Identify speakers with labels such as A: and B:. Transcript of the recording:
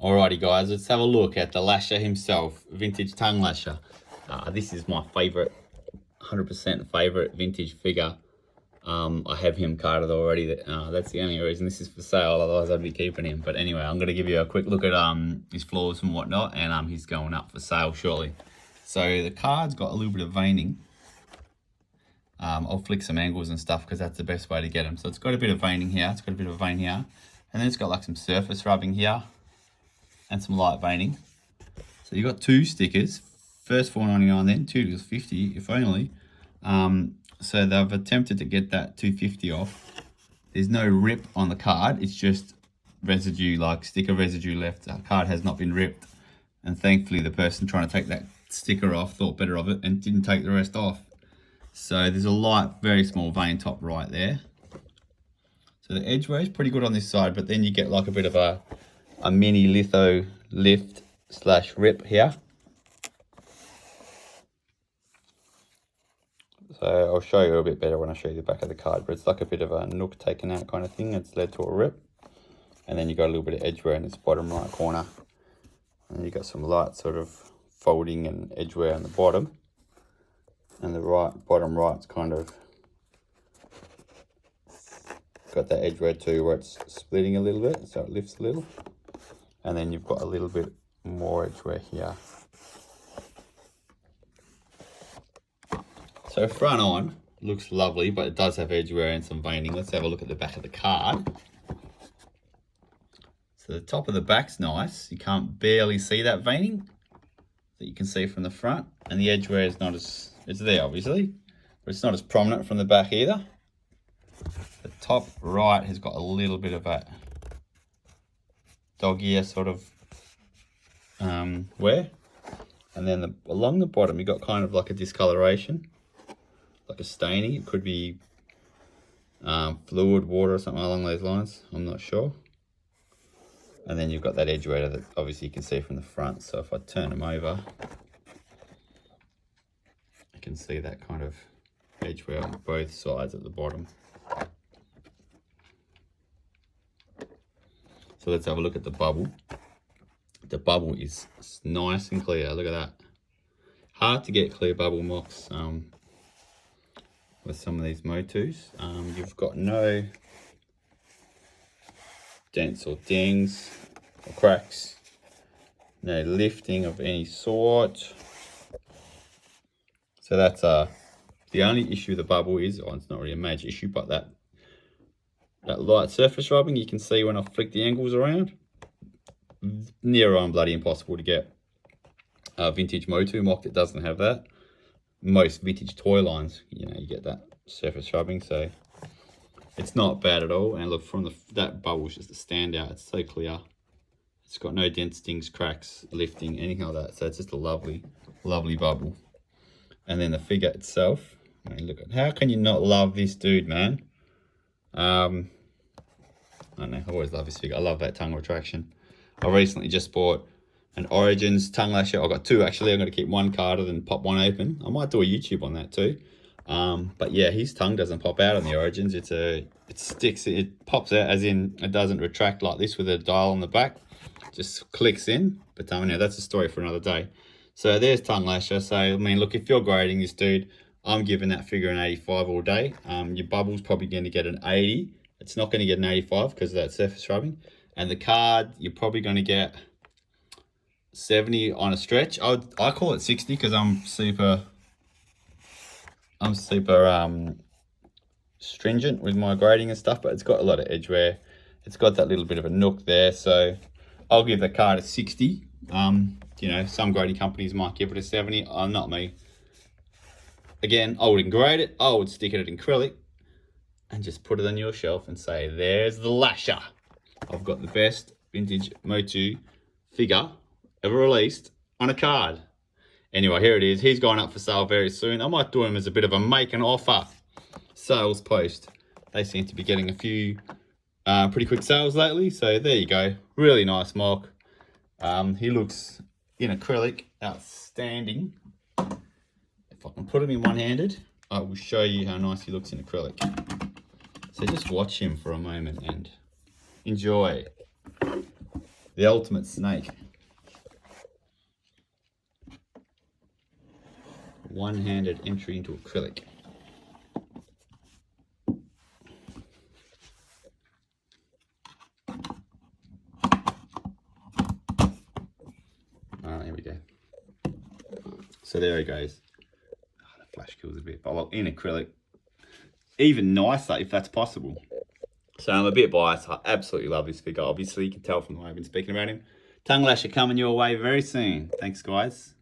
A: Alrighty guys, let's have a look at the Lasher himself, Vintage Tung Lashor. This is my favourite, 100% favourite vintage figure. I have him carded already. That's the only reason this is for sale, otherwise I'd be keeping him. But anyway, I'm going to give you a quick look at his flaws and whatnot, and he's going up for sale shortly. So the card's got a little bit of veining. I'll flick some angles and stuff because that's the best way to get them. So it's got a bit of veining here, it's got a bit of vein here, and then it's got like some surface rubbing here and some light veining. So you've got two stickers, first $4.99, then two was $50 if only. So they've attempted to get that $2.50 off. There's no rip on the card, it's just residue, like sticker residue left. The card has not been ripped, and thankfully the person trying to take that sticker off thought better of it and didn't take the rest off. So there's a light, very small vein top right there. So the edge wear is pretty good on this side, but then you get like a bit of a mini litho lift slash rip here. So I'll show you a bit better when I show you the back of the card, but it's like a bit of a nook taken out kind of thing. It's led to a rip. And then you got a little bit of edge wear in this bottom right corner. And you got some light sort of folding and edge wear on the bottom. And the bottom right's kind of got that edge wear too, where it's splitting a little bit, so it lifts a little. And then you've got a little bit more edge wear here. So front on looks lovely, but it does have edge wear and some veining. Let's have a look at the back of the card. So the top of the back's nice. You can't barely see that veining that you can see from the front, and the edge wear is not as, it's there obviously, but it's not as prominent from the back either. The top right has got a little bit of that dog ear sort of wear, and then along the bottom you got kind of like a discoloration, like a staining. It could be fluid, water or something along those lines, I'm not sure. And then you've got that edge wear that obviously you can see from the front. So if I turn them over, I can see that kind of edge wear on both sides at the bottom. So let's have a look at the bubble. The bubble is nice and clear, look at that. Hard to get clear bubble MOCs with some of these MOTUs. You've got no dents or dings or cracks, no lifting of any sort. So that's the only issue with the bubble is, it's not really a major issue, but that light surface rubbing, you can see when I flick the angles around, near on bloody impossible to get. Vintage MOTU MOC that doesn't have that. Most vintage toy lines, you get that surface rubbing, so it's not bad at all. And look, from that bubble is just a standout. It's so clear. It's got no dents, stings, cracks, lifting, anything like that. So it's just a lovely, lovely bubble. And then the figure itself, I mean, look at, how can you not love this dude, man? I don't know, I always love this figure. I love that tongue retraction. I recently just bought an Origins Tung Lashor. I got two actually. I'm going to keep one carded and pop one open. I might do a YouTube on that too. But yeah, his tongue doesn't pop out on the Origins. It sticks, it pops out, as in it doesn't retract like this with a dial on the back. It just clicks in. But yeah, that's a story for another day. So there's Tung Lashor. So I mean, look, if you're grading this dude, I'm giving that figure an 85 all day. Your bubble's probably going to get an 80. It's not going to get an 85 because of that surface rubbing. And the card, you're probably going to get 70 on a stretch. I call it 60 because I'm super stringent with my grading and stuff, but it's got a lot of edge wear. It's got that little bit of a nook there, so I'll give the card a 60. Some grading companies might give it a 70. Not me. Again, I wouldn't grade it. I would stick it in acrylic and just put it on your shelf and say, there's the Lasher. I've got the best vintage MOTU figure ever released on a card. Anyway, here it is. He's going up for sale very soon. I might do him as a bit of a make an offer sales post. They seem to be getting a few pretty quick sales lately. So there you go. Really nice MOC. He looks in acrylic outstanding. If I can put him in one-handed, I will show you how nice he looks in acrylic. So just watch him for a moment and enjoy The ultimate snake. One-handed entry into acrylic. There we go. So there it goes. Oh, the flash kills a bit, but well, in acrylic, even nicer if that's possible. So I'm a bit biased. I absolutely love this figure. Obviously, you can tell from the way I've been speaking about him. Tung Lashor coming your way very soon. Thanks, guys.